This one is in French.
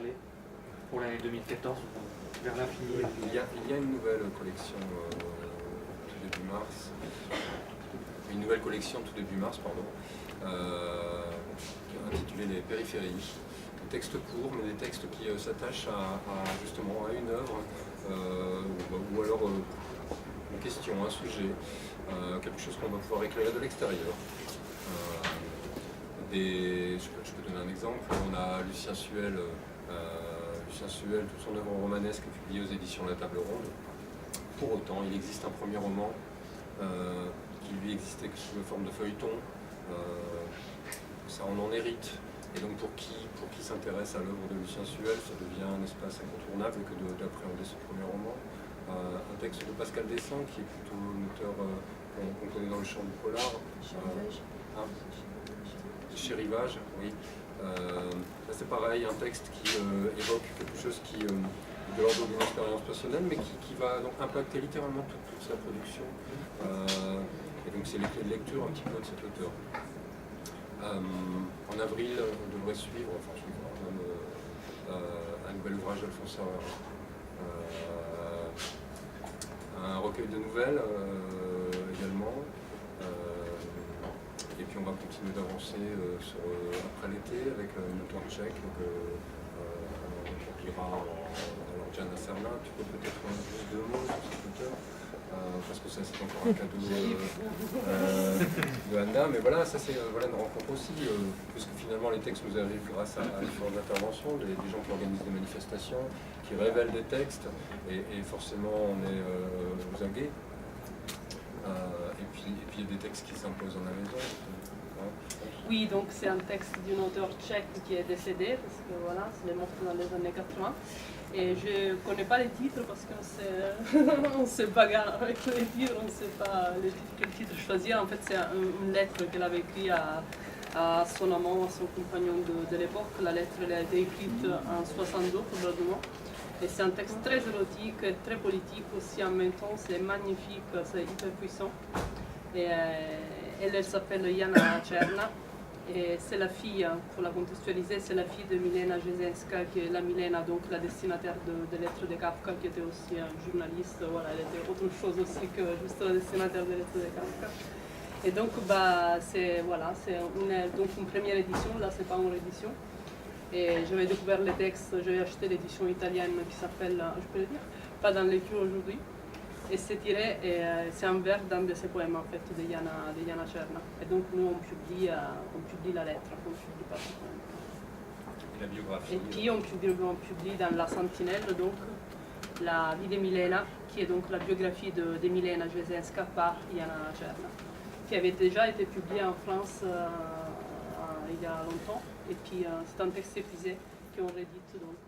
parler pour l'année 2014, vers l'infini? Il y a une nouvelle collection tout début mars. Une nouvelle collection tout début mars, pardon, intitulée Les Périphéries. Des textes courts, mais des textes qui s'attachent justement à une œuvre, ou alors une question, un sujet, quelque chose qu'on va pouvoir éclairer de l'extérieur. Je peux donner un exemple. On a Lucien Suel, toute son œuvre romanesque publiée aux éditions La Table Ronde. Pour autant, il existe un premier roman qui lui existait sous la forme de feuilleton. Ça en hérite. Et donc pour qui s'intéresse à l'œuvre de Lucien Suel, ça devient un espace incontournable que d'appréhender ce premier roman. Un texte de Pascal Descent, qui est plutôt un auteur qu'on connaît dans le champ du polar. Chez Rivage, oui. C'est pareil, un texte qui évoque quelque chose qui de l'ordre d'une expérience personnelle, mais qui va donc impacter littéralement toute sa production. Et donc c'est les clés de lecture un petit peu de cet auteur. En avril, on devrait suivre un nouvel ouvrage d'Alphonse Serre, un recueil de nouvelles également. Et puis on va continuer d'avancer après l'été avec une auteure tchèque qui ira alors Jana Serna. Tu peux peut-être juste 2 mots sur cet auteur, parce que ça c'est encore un cadeau de Anna, mais voilà, ça c'est une rencontre aussi, puisque finalement les textes nous arrivent grâce à différentes interventions, des gens qui organisent des manifestations, qui révèlent des textes, et forcément on est aux aguets. Et puis il y a des textes qui s'imposent en la maison. Oui, donc c'est un texte d'une auteure tchèque qui est décédée, parce que voilà, c'est morte dans les années 80. Et je ne connais pas les titres parce qu'on se bagarre avec les titres, on ne sait pas quel titre choisir. En fait, c'est une lettre qu'elle avait écrite à son amant, à son compagnon de l'époque. La lettre elle a été écrite en 62 probablement. Et c'est un texte très érotique, très politique aussi en même temps. C'est magnifique, c'est hyper puissant. Et elle s'appelle Jana Černá. Et c'est la fille, pour la contextualiser, c'est la fille de Milena Jesenska, qui est la Milena, donc la destinataire de lettres de Kafka, qui était aussi un journaliste. Voilà, elle était autre chose aussi que juste la destinataire de lettres de Kafka. Et donc, c'est une première édition, là c'est pas une réédition. Et j'avais découvert les textes, j'ai acheté l'édition italienne qui s'appelle, je peux le dire, Pas dans les lecture aujourd'hui. Et c'est tiré, et c'est un vers d'un de ses poèmes en fait, de Jana Černá. Et donc nous on publie la lettre, on publie pas le poème. Et la biographie. Et puis on publie dans La Sentinelle donc la vie de Milena, qui est donc la biographie de Milena Jesenska par Jana Černá, qui avait déjà été publiée en France il y a longtemps. Et puis c'est un texte épuisé qu'on réédite donc.